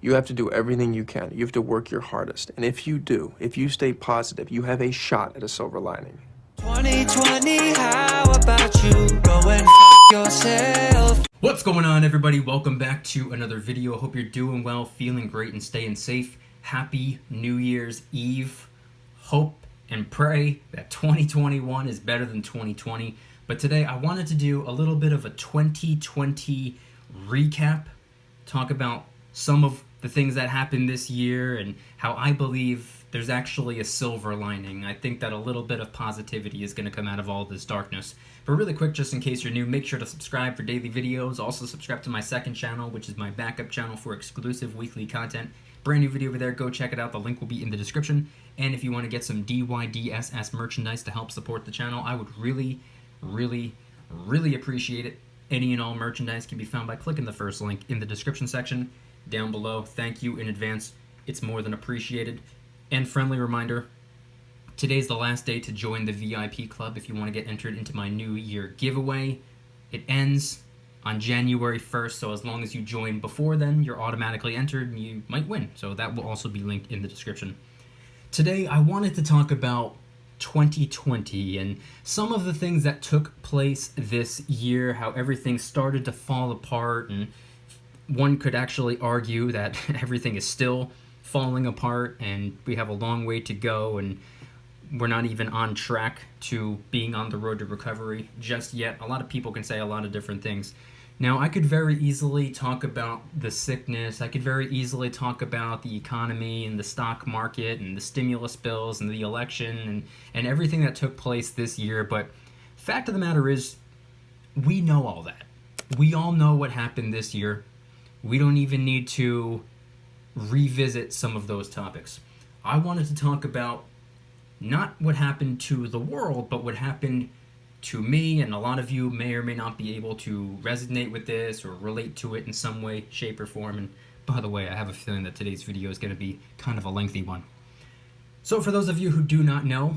You have to do everything you can. You have to work your hardest. And if you do, if you stay positive, you have a shot at a silver lining. 2020, how about you go and yourself? What's going on, everybody? Welcome back to another video. Hope you're doing well, feeling great, and staying safe. Happy New Year's Eve. Hope and pray that 2021 is better than 2020. But today I wanted to do a little bit of a 2020 recap, talk about some of the things that happened this year and how I believe there's actually a silver lining. I think that a little bit of positivity is going to come out of all this darkness. But really quick, just in case you're new, make sure to subscribe for daily videos. Also subscribe to my second channel, which is my backup channel for exclusive weekly content. Brand new video over there. Go check it out. The link will be in the description. And if you want to get some DYDSS merchandise to help support the channel, I would really appreciate it. Any and all merchandise can be found by clicking the first link in the description section down below. Thank you in advance. It's more than appreciated. And friendly reminder, today's the last day to join the VIP club if you want to get entered into my New Year giveaway. It ends on January 1st, so as long as you join before then, you're automatically entered and you might win. So that will also be linked in the description. Today, I wanted to talk about 2020 and some of the things that took place this year, how everything started to fall apart, and one could actually argue that everything is still falling apart and we have a long way to go and we're not even on track to being on the road to recovery just yet. A lot of people can say a lot of different things. Now, I could very easily talk about the sickness. I could very easily talk about the economy and the stock market and the stimulus bills and the election and everything that took place this year. But fact of the matter is, we know all that. We all know what happened this year. We don't even need to revisit some of those topics. I wanted to talk about not what happened to the world, but what happened to me, and a lot of you may or may not be able to resonate with this or relate to it in some way, shape, or form. And by the way, I have a feeling that today's video is going to be kind of a lengthy one. So for those of you who do not know,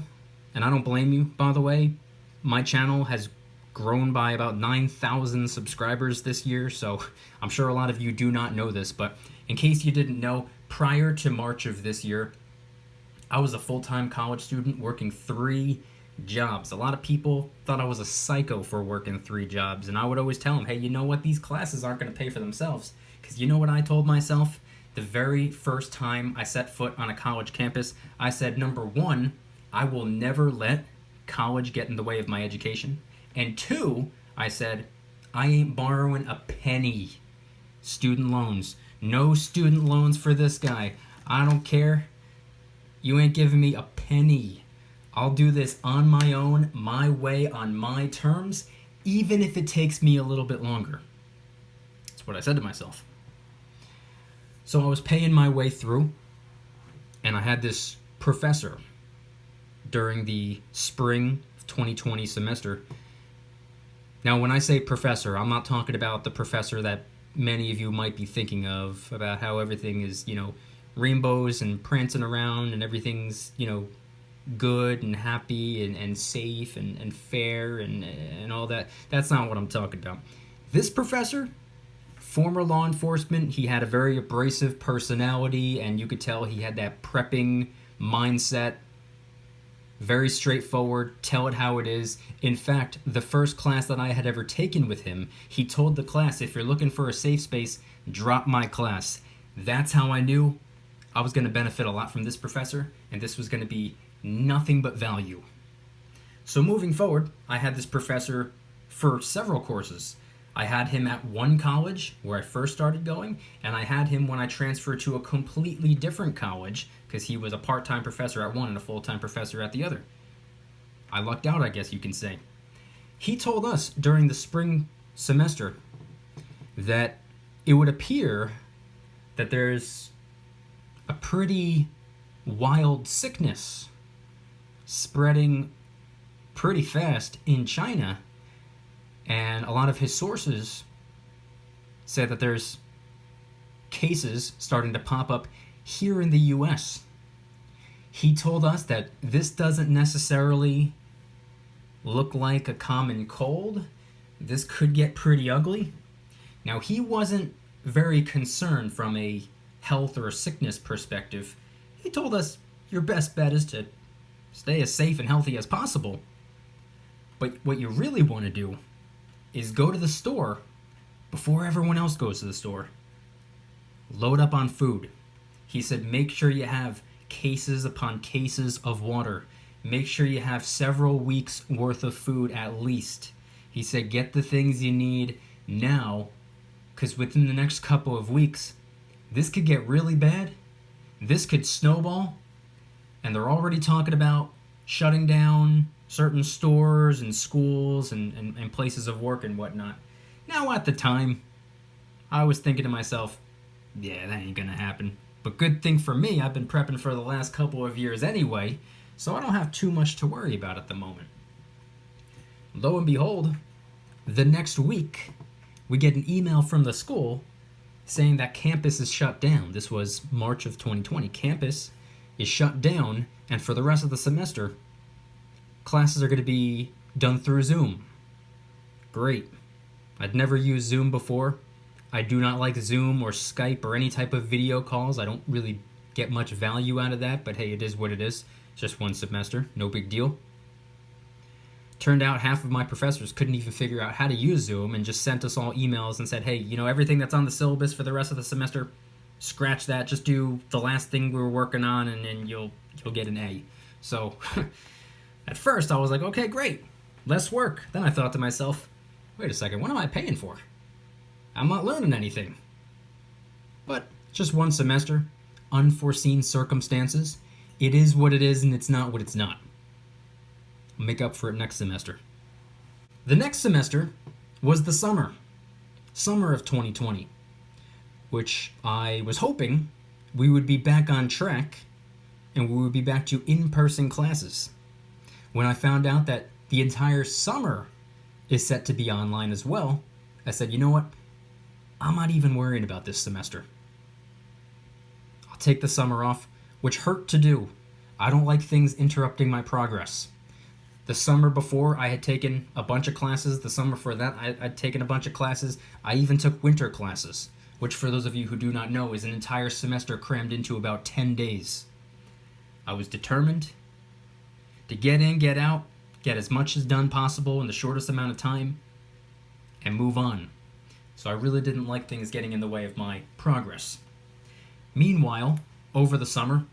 and I don't blame you, by the way, my channel has grown by about 9,000 subscribers this year, so I'm sure a lot of you do not know this, but in case you didn't know, prior to March of this year, I was a full-time college student working 3 jobs. A lot of people thought I was a psycho for working 3 jobs, and I would always tell them, hey, you know what? These classes aren't going to pay for themselves. Because you know what I told myself? The very first time I set foot on a college campus, I said, number 1, I will never let college get in the way of my education. And 2, I said, I ain't borrowing a penny. Student loans. No student loans for this guy. I don't care. You ain't giving me a penny. I'll do this on my own, my way, on my terms, even if it takes me a little bit longer. That's what I said to myself. So I was paying my way through, and I had this professor during the spring 2020 semester. Now, when I say professor, I'm not talking about the professor that many of you might be thinking of, about how everything is, rainbows and prancing around and everything's, good and happy and safe and fair and all that. That's not what I'm talking about. This professor, former law enforcement, he had a very abrasive personality, and you could tell he had that prepping mindset. Very straightforward, tell it how it is. In fact, the first class that I had ever taken with him, he told the class, if you're looking for a safe space, drop my class. That's how I knew I was going to benefit a lot from this professor, and this was going to be nothing but value. So moving forward, I had this professor for several courses. I had him at one college where I first started going, and I had him when I transferred to a completely different college because he was a part-time professor at one and a full-time professor at the other. I lucked out, I guess you can say. He told us during the spring semester that it would appear that there's a pretty wild sickness spreading pretty fast in China, and a lot of his sources said that there's cases starting to pop up here in the US. He told us that this doesn't necessarily look like a common cold. This could get pretty ugly. Now, he wasn't very concerned from a health or a sickness perspective, he told us your best bet is to stay as safe and healthy as possible. But what you really want to do is go to the store before everyone else goes to the store. Load up on food. He said make sure you have cases upon cases of water. Make sure you have several weeks worth of food at least. He said get the things you need now, because within the next couple of weeks, this could get really bad. This could snowball. And they're already talking about shutting down certain stores and schools and places of work and whatnot. Now, at the time, I was thinking to myself, yeah, that ain't gonna happen. But good thing for me, I've been prepping for the last couple of years anyway, so I don't have too much to worry about at the moment. Lo and behold, the next week, we get an email from the school saying that campus is shut down. This was March of 2020. Campus is shut down, and for the rest of the semester, classes are going to be done through Zoom. Great. I'd never used Zoom before. I do not like Zoom or Skype or any type of video calls. I don't really get much value out of that, but hey, it is what it is. It's just one semester, no big deal. Turned out half of my professors couldn't even figure out how to use Zoom and just sent us all emails and said, hey, you know, everything that's on the syllabus for the rest of the semester, scratch that, just do the last thing we were working on and then you'll get an A. So at first I was like, okay, great, less work. Then I thought to myself, wait a second, what am I paying for? I'm not learning anything. But just one semester, unforeseen circumstances. It is what it is and it's not what it's not. I'll make up for it next semester. The next semester was the summer of 2020, which I was hoping we would be back on track and we would be back to in-person classes. When I found out that the entire summer is set to be online as well, I said, you know what? I'm not even worrying about this semester. I'll take the summer off, which hurt to do. I don't like things interrupting my progress. The summer before, I had taken a bunch of classes. The summer before that, I'd taken a bunch of classes. I even took winter classes, which for those of you who do not know, is an entire semester crammed into about 10 days. I was determined to get in, get out, get as much as done possible in the shortest amount of time, and move on. So I really didn't like things getting in the way of my progress. Meanwhile, over the summer,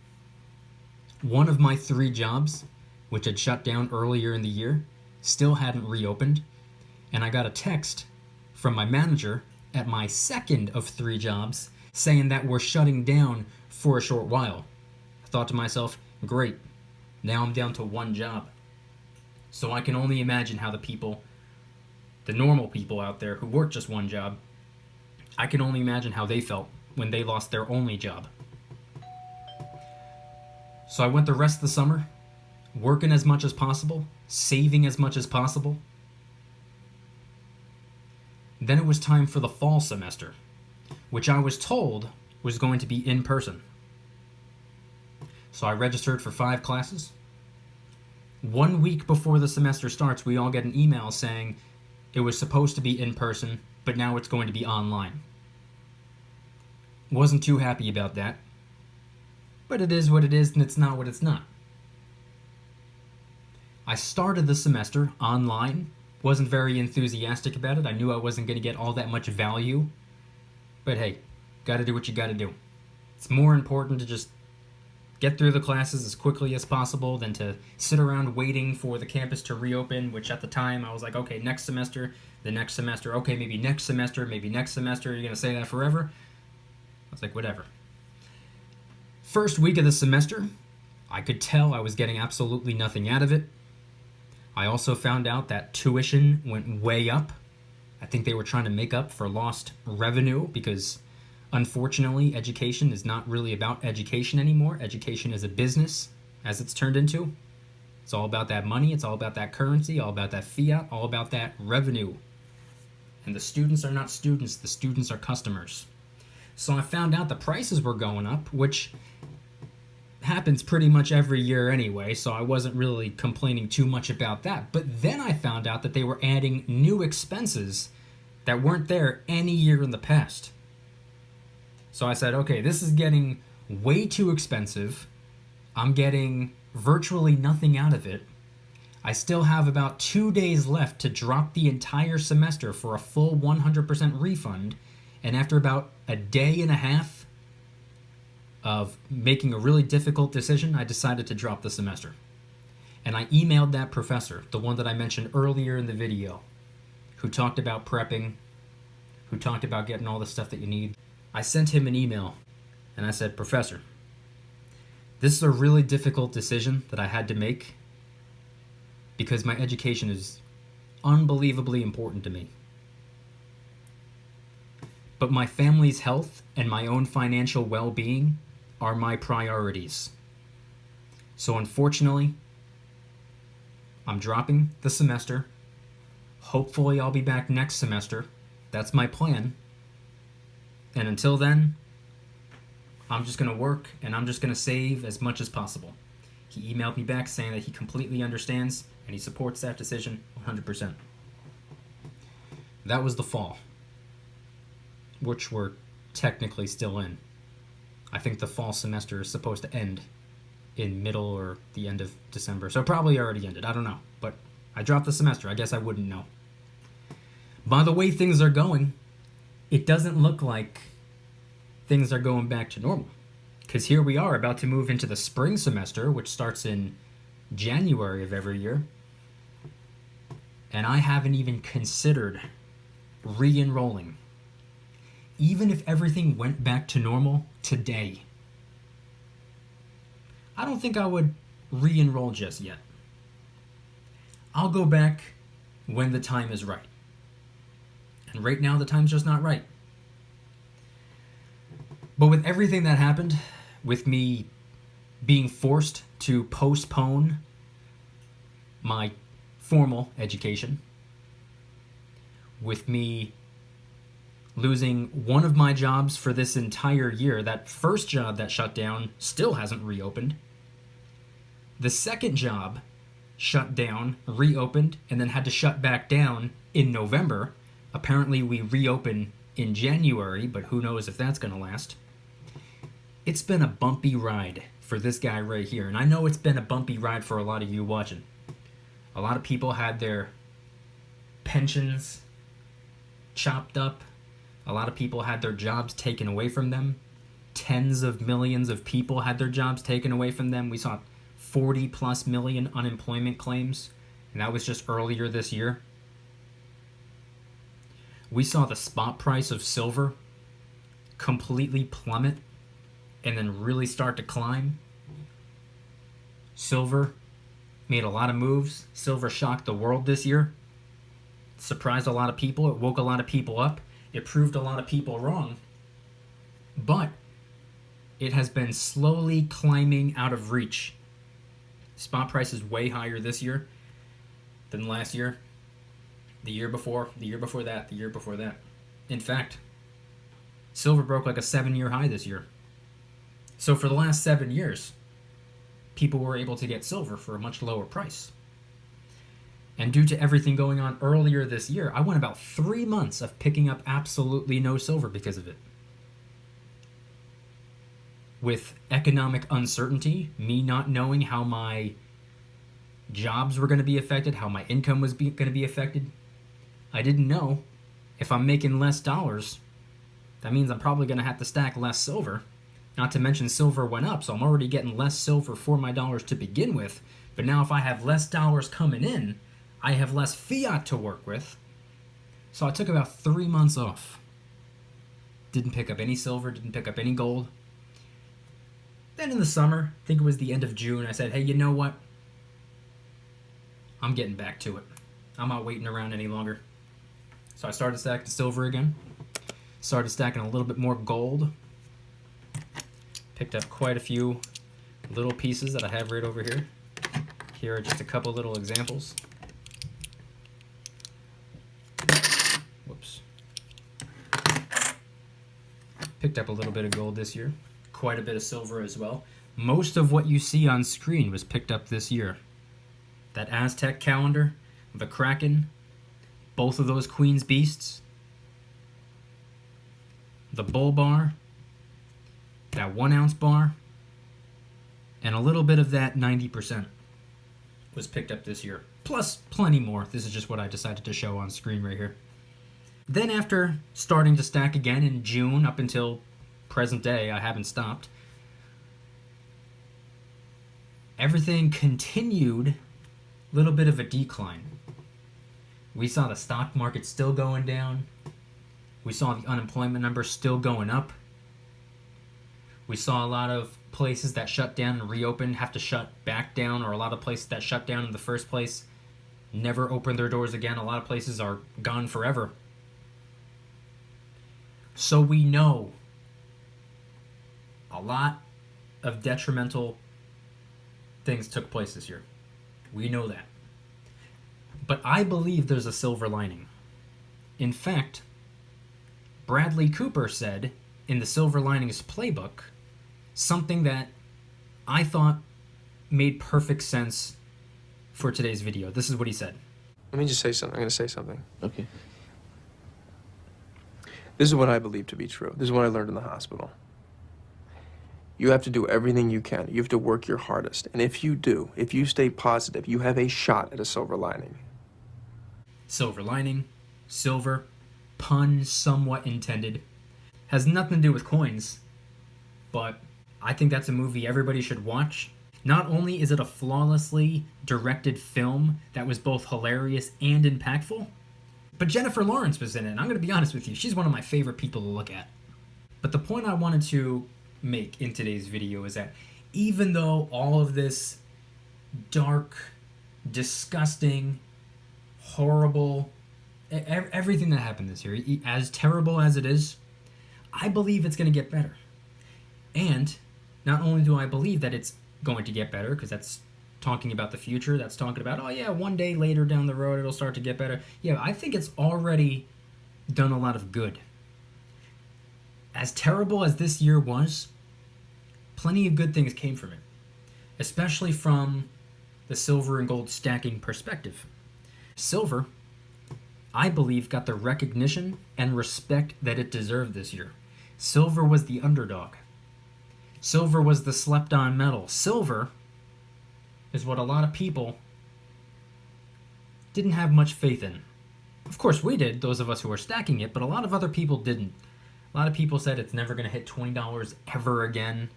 one of my 3 jobs, which had shut down earlier in the year, still hadn't reopened, and I got a text from my manager at my second of 3 jobs saying that we're shutting down for a short while. I thought to myself, great, now I'm down to 1 job. So I can only imagine how the normal people out there who work just 1 job, I can only imagine how they felt when they lost their only job. So I went the rest of the summer working as much as possible, saving as much as possible. Then it was time for the fall semester, which I was told was going to be in person. So I registered for 5 classes. 1 week before the semester starts, we all get an email saying it was supposed to be in person, but now it's going to be online. Wasn't too happy about that. But it is what it is and it's not what it's not. I started the semester online, wasn't very enthusiastic about it. I knew I wasn't going to get all that much value. But hey, gotta do what you gotta do. It's more important to just get through the classes as quickly as possible than to sit around waiting for the campus to reopen, which at the time I was like, okay, next semester, the next semester, okay, maybe next semester, you're gonna say that forever? I was like, whatever. First week of the semester, I could tell I was getting absolutely nothing out of it. I also found out that tuition went way up. I think they were trying to make up for lost revenue because, unfortunately, education is not really about education anymore. Education is a business, as it's turned into. It's all about that money, it's all about that currency, all about that fiat, all about that revenue. And the students are not students, the students are customers. So I found out the prices were going up, which happens pretty much every year anyway, so I wasn't really complaining too much about that. But then I found out that they were adding new expenses that weren't there any year in the past. So I said, okay, this is getting way too expensive. I'm getting virtually nothing out of it. I still have about 2 days left to drop the entire semester for a full 100% refund. And after about a day and a half of making a really difficult decision, I decided to drop the semester. And I emailed that professor, the one that I mentioned earlier in the video, who talked about prepping, who talked about getting all the stuff that you need. I sent him an email and I said, Professor, this is a really difficult decision that I had to make because my education is unbelievably important to me. But my family's health and my own financial well-being are my priorities. So unfortunately, I'm dropping the semester. Hopefully I'll be back next semester. That's my plan. And until then, I'm just going to work and I'm just going to save as much as possible. He emailed me back saying that he completely understands and he supports that decision 100%. That was the fall, which we're technically still in. I think the fall semester is supposed to end in middle or the end of December. So it probably already ended. I don't know. But I dropped the semester. I guess I wouldn't know. By the way things are going, it doesn't look like things are going back to normal. Because here we are about to move into the spring semester, which starts in January of every year. And I haven't even considered re-enrolling. Even if everything went back to normal today, I don't think I would re-enroll just yet. I'll go back when the time is right. And right now, the time's just not right. But with everything that happened, with me being forced to postpone my formal education, with me losing one of my jobs for this entire year, that first job that shut down still hasn't reopened. The second job shut down, reopened, and then had to shut back down in November. Apparently we reopen in January, but who knows if that's going to last. It's been a bumpy ride for this guy right here, and I know it's been a bumpy ride for a lot of you watching. A lot of people had their pensions chopped up. A lot of people had their jobs taken away from them. Tens of millions of people had their jobs taken away from them. We saw 40 plus million unemployment claims, and that was just earlier this year. We saw the spot price of silver completely plummet and then really start to climb. Silver made a lot of moves. Silver shocked the world this year. Surprised a lot of people. It woke a lot of people up. It proved a lot of people wrong. But it has been slowly climbing out of reach. Spot price is way higher this year than last year, the year before, the year before that, the year before that. In fact, silver broke like a 7-year high this year. So for the last 7 years, people were able to get silver for a much lower price. And due to everything going on earlier this year, I went about 3 months of picking up absolutely no silver because of it. With economic uncertainty, me not knowing how my jobs were going to be affected, how my income was going to be affected, I didn't know if I'm making less dollars, that means I'm probably going to have to stack less silver. Not to mention silver went up, so I'm already getting less silver for my dollars to begin with. But now if I have less dollars coming in, I have less fiat to work with. So I took about 3 months off. Didn't pick up any silver, didn't pick up any gold. Then in the summer, I think it was the end of June, I said, hey, you know what? I'm getting back to it. I'm not waiting around any longer. So I started stacking silver again. Started stacking a little bit more gold. Picked up quite a few little pieces that I have right over here. Here are just a couple little examples. Whoops. Picked up a little bit of gold this year. Quite a bit of silver as well. Most of what you see on screen was picked up this year. That Aztec calendar, the Kraken, both of those Queen's Beasts, the Bull Bar, that 1 ounce bar, and a little bit of that 90% was picked up this year. Plus plenty more. This is just what I decided to show on screen right here. Then after starting to stack again in June up until present day, I haven't stopped. Everything continued a little bit of a decline. We saw the stock market still going down. We saw the unemployment number still going up. We saw a lot of places that shut down and reopened have to shut back down, or a lot of places that shut down in the first place never opened their doors again. A lot of places are gone forever. So we know a lot of detrimental things took place this year. We know that. But I believe there's a silver lining. In fact, Bradley Cooper said in the Silver Linings Playbook something that I thought made perfect sense for today's video. This is what he said. Let me just say something. I'm going to say something. Okay. This is what I believe to be true. This is what I learned in the hospital. You have to do everything you can. You have to work your hardest. And if you do, if you stay positive, you have a shot at a silver lining. Silver lining, silver, pun somewhat intended. Has nothing to do with coins, but I think that's a movie everybody should watch. Not only is it a flawlessly directed film that was both hilarious and impactful, but Jennifer Lawrence was in it, and I'm going to be honest with you, she's one of my favorite people to look at. But the point I wanted to make in today's video is that even though all of this dark, disgusting, horrible, everything that happened this year, as terrible as it is, I believe it's going to get better. And not only do I believe that it's going to get better, because that's talking about the future, that's talking about, oh yeah, one day later down the road it'll start to get better. Yeah, I think it's already done a lot of good. As terrible as this year was, plenty of good things came from it, especially from the silver and gold stacking perspective. Silver, I believe, got the recognition and respect that it deserved this year. Silver was the underdog. Silver was the slept-on metal. Silver is what a lot of people didn't have much faith in. Of course, we did, those of us who were stacking it, but a lot of other people didn't. A lot of people said it's never going to hit $20 ever again.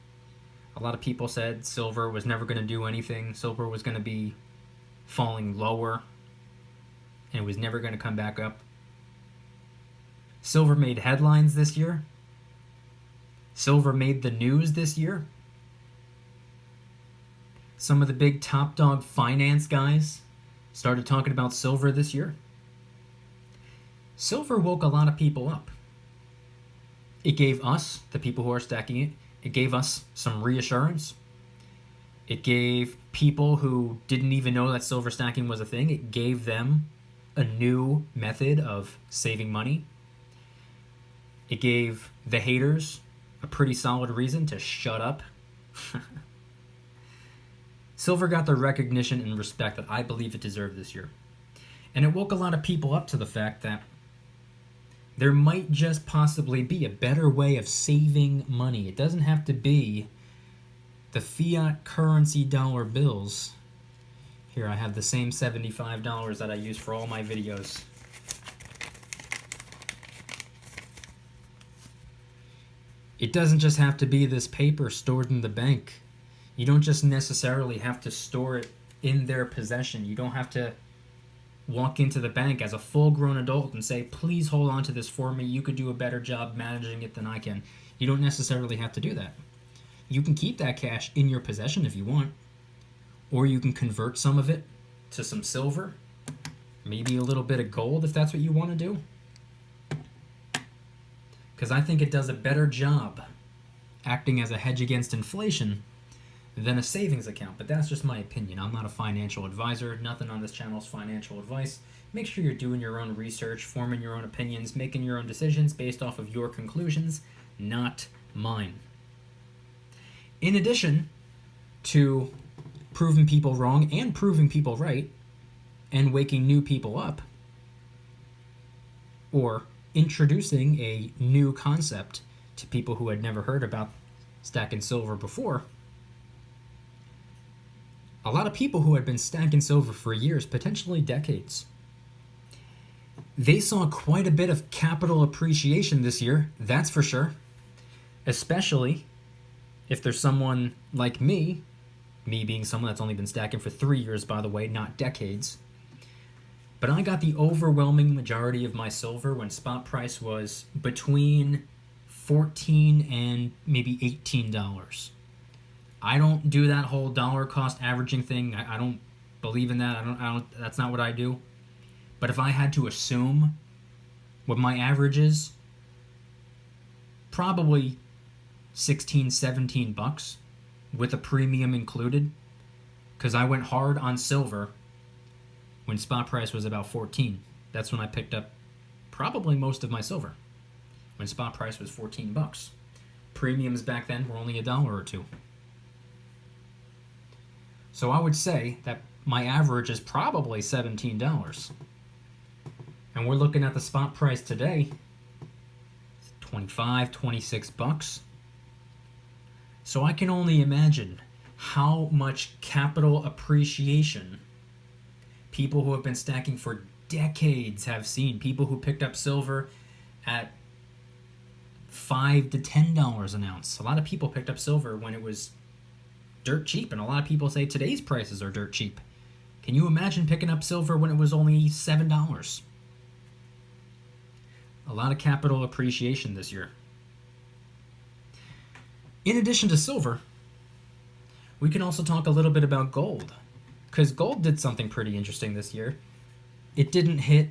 A lot of people said silver was never going to do anything. Silver was going to be falling lower, and it was never going to come back up. Silver made headlines this year. Silver made the news this year. Some of the big top dog finance guys started talking about silver this year. Silver woke a lot of people up. It gave us, the people who are stacking it, it gave us some reassurance. It gave people who didn't even know that silver stacking was a thing, it gave them a new method of saving money. It gave the haters a pretty solid reason to shut up. Silver got the recognition and respect that I believe it deserved this year. And it woke a lot of people up to the fact that there might just possibly be a better way of saving money. It doesn't have to be the fiat currency dollar bills. Here, I have the same $75 that I use for all my videos. It doesn't just have to be this paper stored in the bank. You don't just necessarily have to store it in their possession. You don't have to walk into the bank as a full-grown adult and say, please hold on to this for me. You could do a better job managing it than I can. You don't necessarily have to do that. You can keep that cash in your possession if you want, or you can convert some of it to some silver, maybe a little bit of gold if that's what you want to do. Because I think it does a better job acting as a hedge against inflation than a savings account, but that's just my opinion. I'm not a financial advisor. Nothing on this channel is financial advice. Make sure you're doing your own research, forming your own opinions, making your own decisions based off of your conclusions, not mine. In addition to proving people wrong and proving people right and waking new people up, or introducing a new concept to people who had never heard about stacking silver before, a lot of people who had been stacking silver for years, potentially decades, they saw quite a bit of capital appreciation this year, that's for sure. Especially if there's someone like me being someone that's only been stacking for 3 years, by the way, not decades. But I got the overwhelming majority of my silver when spot price was between $14 and maybe $18. I don't do that whole dollar cost averaging thing. I don't believe in that. I don't. That's not what I do. But if I had to assume what my average is, probably 16, 17 bucks with a premium included, because I went hard on silver when spot price was about 14. That's when I picked up probably most of my silver, when spot price was 14 bucks. Premiums back then were only $1 or $2. So I would say that my average is probably $17. And we're looking at the spot price today, 25, 26 bucks. So I can only imagine how much capital appreciation people who have been stacking for decades have seen. People who picked up silver at $5 to $10 an ounce. A lot of people picked up silver when it was dirt cheap, and a lot of people say today's prices are dirt cheap. Can you imagine picking up silver when it was only $7? A lot of capital appreciation this year. In addition to silver, we can also talk a little bit about gold, because gold did something pretty interesting this year. It didn't hit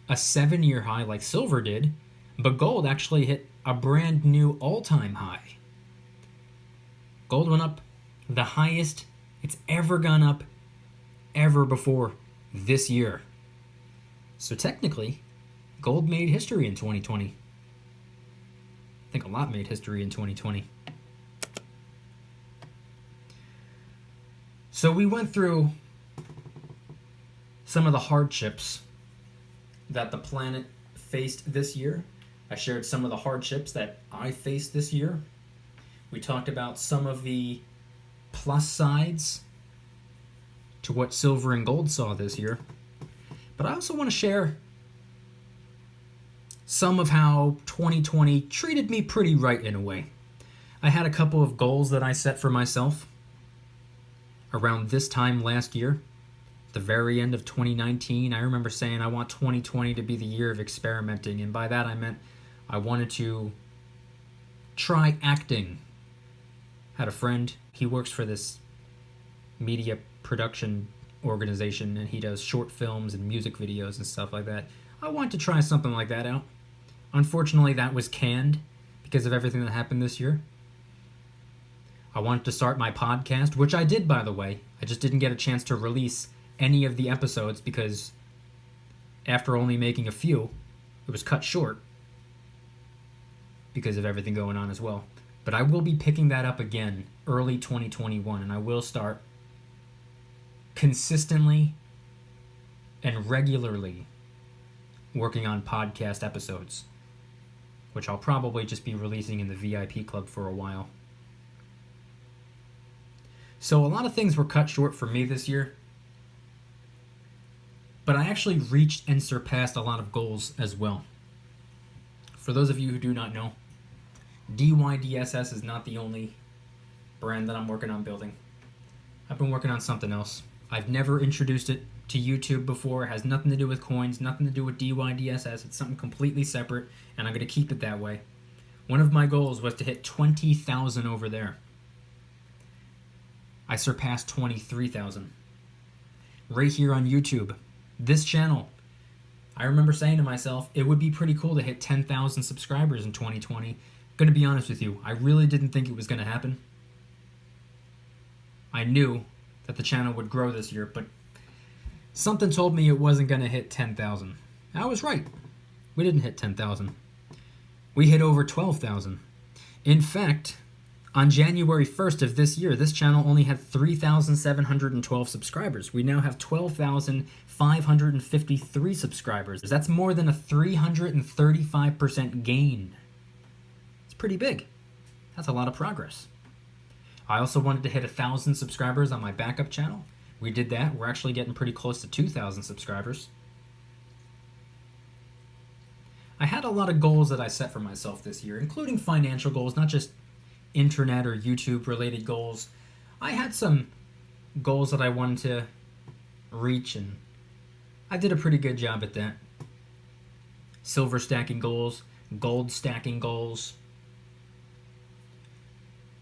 a 7-year high like silver did, but gold actually hit a brand new all-time high. Gold went up the highest it's ever gone up ever before this year. So technically, gold made history in 2020. I think a lot made history in 2020. So we went through some of the hardships that the planet faced this year. I shared some of the hardships that I faced this year. We talked about some of the plus sides to what silver and gold saw this year. But I also want to share some of how 2020 treated me pretty right in a way. I had a couple of goals that I set for myself around this time last year, the very end of 2019. I remember saying I want 2020 to be the year of experimenting, and by that I meant I wanted to try acting. Had a friend, he works for this media production organization, and he does short films and music videos and stuff like that. I wanted to try something like that out. Unfortunately, that was canned because of everything that happened this year. I wanted to start my podcast, which I did, by the way. I just didn't get a chance to release any of the episodes because after only making a few, it was cut short because of everything going on as well. But I will be picking that up again early 2021, and I will start consistently and regularly working on podcast episodes, which I'll probably just be releasing in the VIP club for a while. So a lot of things were cut short for me this year, but I actually reached and surpassed a lot of goals as well. For those of you who do not know, DYDSS is not the only brand that I'm working on building. I've been working on something else. I've never introduced it to YouTube before. It has nothing to do with coins, nothing to do with DYDSS. It's something completely separate, and I'm going to keep it that way. One of my goals was to hit 20,000 over there. I surpassed 23,000. Right here on YouTube. This channel. I remember saying to myself, it would be pretty cool to hit 10,000 subscribers in 2020. Gonna be honest with you, I really didn't think it was gonna happen. I knew that the channel would grow this year, but something told me it wasn't gonna hit 10,000. I was right. We didn't hit 10,000. We hit over 12,000. In fact, on January 1st of this year, this channel only had 3,712 subscribers. We now have 12,553 subscribers. That's more than a 335% gain. It's pretty big. That's a lot of progress. I also wanted to hit 1,000 subscribers on my backup channel. We did that. We're actually getting pretty close to 2,000 subscribers. I had a lot of goals that I set for myself this year, including financial goals, not just internet or YouTube related goals. I had some goals that I wanted to reach, and I did a pretty good job at that. Silver stacking goals, gold stacking goals.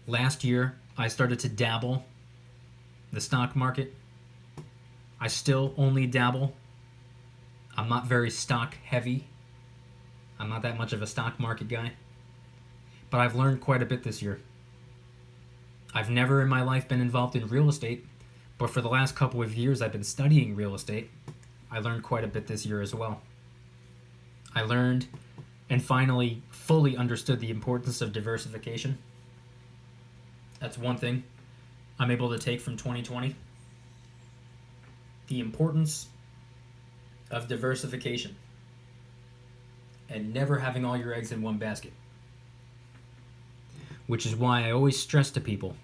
Last year, I started to dabble in the stock market. I still only dabble. I'm not very stock heavy. I'm not that much of a stock market guy. But I've learned quite a bit this year. I've never in my life been involved in real estate, but for the last couple of years I've been studying real estate. I learned quite a bit this year as well. I learned and finally fully understood the importance of diversification. That's one thing I'm able to take from 2020. The importance of diversification and never having all your eggs in one basket. Which is why I always stress to people,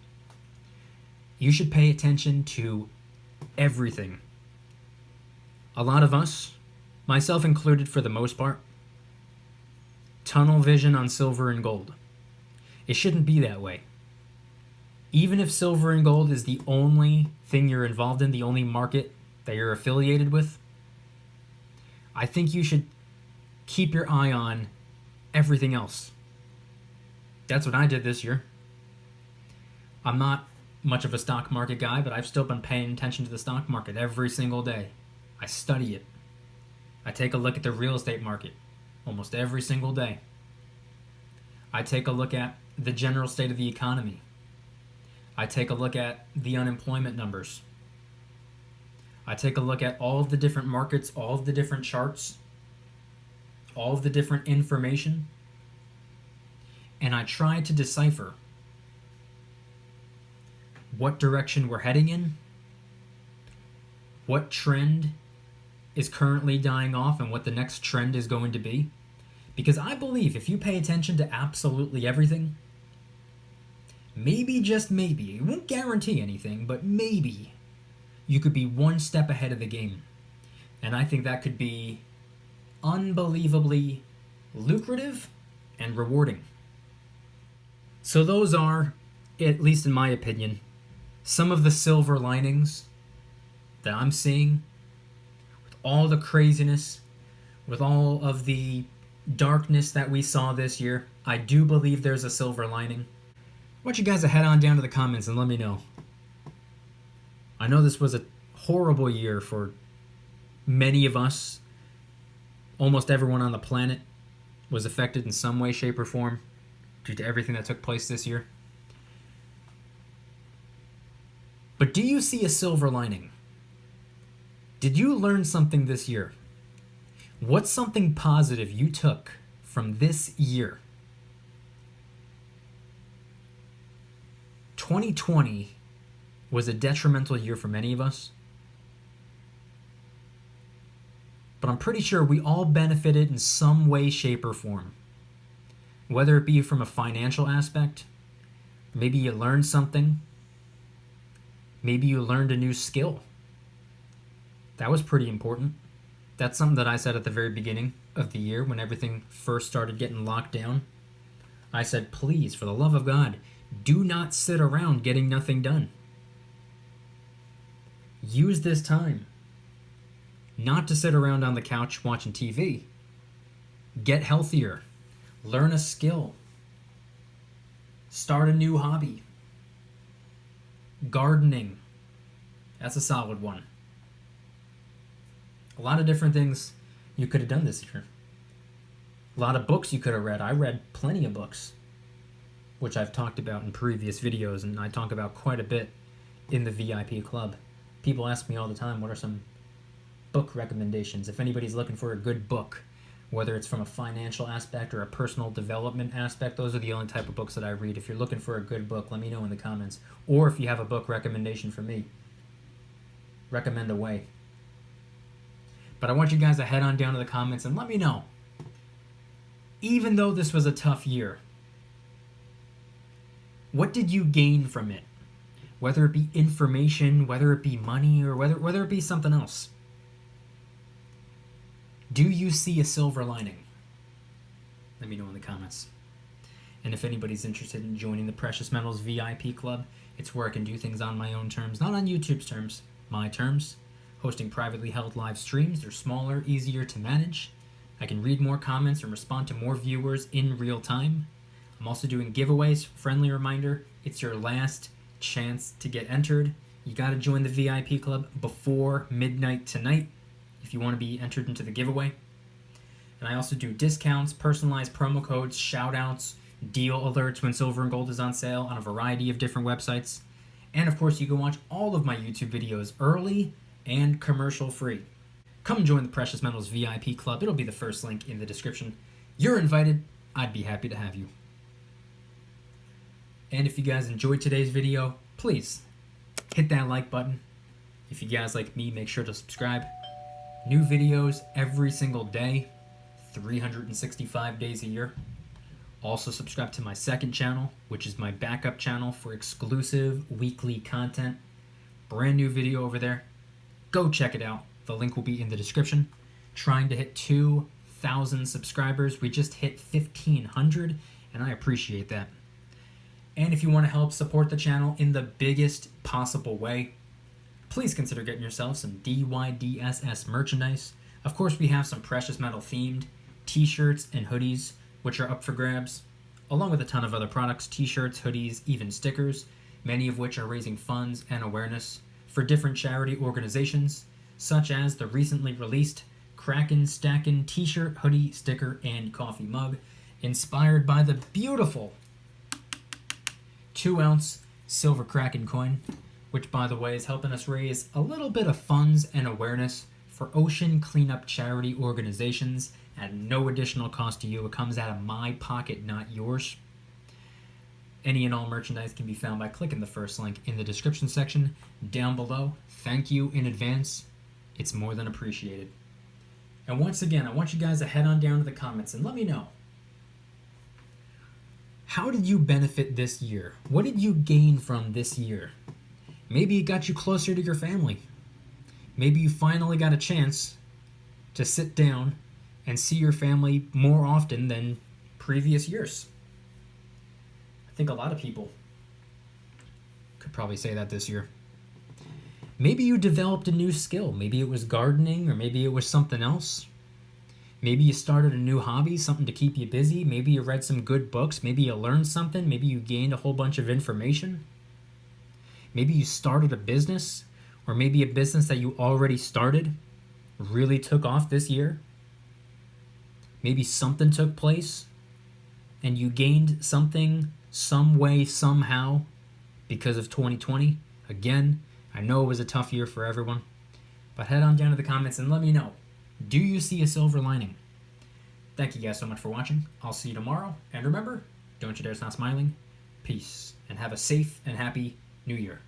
you should pay attention to everything. A lot of us, myself included for the most part, tunnel vision on silver and gold. It shouldn't be that way. Even if silver and gold is the only thing you're involved in, the only market that you're affiliated with, I think you should keep your eye on everything else. That's what I did this year. I'm not much of a stock market guy, but I've still been paying attention to the stock market every single day. I study it. I take a look at the real estate market almost every single day. I take a look at the general state of the economy. I take a look at the unemployment numbers. I take a look at all of the different markets, all of the different charts, all of the different information, and I try to decipher what direction we're heading in, what trend is currently dying off, and what the next trend is going to be. Because I believe if you pay attention to absolutely everything, maybe, just maybe, it won't guarantee anything, but maybe you could be one step ahead of the game. And I think that could be unbelievably lucrative and rewarding. So those are, at least in my opinion, some of the silver linings that I'm seeing with all the craziness, with all of the darkness that we saw this year. I do believe there's a silver lining. I want you guys to head on down to the comments and let me know. I know this was a horrible year for many of us. Almost everyone on the planet was affected in some way, shape, or form due to everything that took place this year. But do you see a silver lining? Did you learn something this year? What's something positive you took from this year? 2020 was a detrimental year for many of us. But I'm pretty sure we all benefited in some way, shape, or form. Whether it be from a financial aspect, maybe you learned something, maybe you learned a new skill. That was pretty important. That's something that I said at the very beginning of the year when everything first started getting locked down. I said, please, for the love of God, do not sit around getting nothing done. Use this time not to sit around on the couch watching TV. Get healthier. Learn a skill. Start a new hobby. Gardening. That's a solid one. A lot of different things you could have done this year. A lot of books you could have read. I read plenty of books, which I've talked about in previous videos, and I talk about quite a bit in the VIP club. People ask me all the time, what are some book recommendations? If anybody's looking for a good book, whether it's from a financial aspect or a personal development aspect, those are the only type of books that I read. If you're looking for a good book, let me know in the comments. Or if you have a book recommendation for me, recommend away. But I want you guys to head on down to the comments and let me know. Even though this was a tough year, what did you gain from it? whether it be information, whether it be money, or whether it be something else. Do you see a silver lining? Let me know in the comments. And if anybody's interested in joining the Precious Metals VIP Club, it's where I can do things on my own terms, not on YouTube's terms, my terms. Hosting privately held live streams, they're smaller, easier to manage. I can read more comments and respond to more viewers in real time. I'm also doing giveaways. Friendly reminder, it's your last chance to get entered. You got to join the VIP Club before midnight tonight if you want to be entered into the giveaway. And I also do discounts, personalized promo codes, shout-outs, deal alerts when silver and gold is on sale on a variety of different websites. And of course, you can watch all of my YouTube videos early and commercial-free. Come join the Precious Metals VIP Club. It'll be the first link in the description. You're invited. I'd be happy to have you. And if you guys enjoyed today's video, please hit that like button. If you guys like me, make sure to subscribe. New videos every single day, 365 days a year. Also subscribe to my second channel, which is my backup channel for exclusive weekly content. Brand new video over there. Go check it out. The link will be in the description. Trying to hit 2,000 subscribers. We just hit 1,500, and I appreciate that. And if you want to help support the channel in the biggest possible way, please consider getting yourself some DYDSS merchandise. Of course, we have some precious metal themed t-shirts and hoodies, which are up for grabs, along with a ton of other products, t-shirts, hoodies, even stickers, many of which are raising funds and awareness for different charity organizations, such as the recently released Kraken Stackin' t-shirt, hoodie, sticker, and coffee mug, inspired by the beautiful 2-ounce silver Kraken coin, which, by the way, is helping us raise a little bit of funds and awareness for ocean cleanup charity organizations at no additional cost to you. It comes out of my pocket, not yours. Any and all merchandise can be found by clicking the first link in the description section down below. Thank you in advance. It's more than appreciated. And once again, I want you guys to head on down to the comments and let me know. How did you benefit this year? What did you gain from this year? Maybe it got you closer to your family. Maybe you finally got a chance to sit down and see your family more often than previous years. I think a lot of people could probably say that this year. Maybe you developed a new skill. Maybe it was gardening, or maybe it was something else. Maybe you started a new hobby, something to keep you busy. Maybe you read some good books. Maybe you learned something. Maybe you gained a whole bunch of information. Maybe you started a business, or maybe a business that you already started really took off this year. Maybe something took place and you gained something some way, somehow, because of 2020. Again, I know it was a tough year for everyone, but head on down to the comments and let me know. Do you see a silver lining? Thank you guys so much for watching. I'll see you tomorrow. And remember, don't you dare stop smiling. Peace. And have a safe and happy New Year.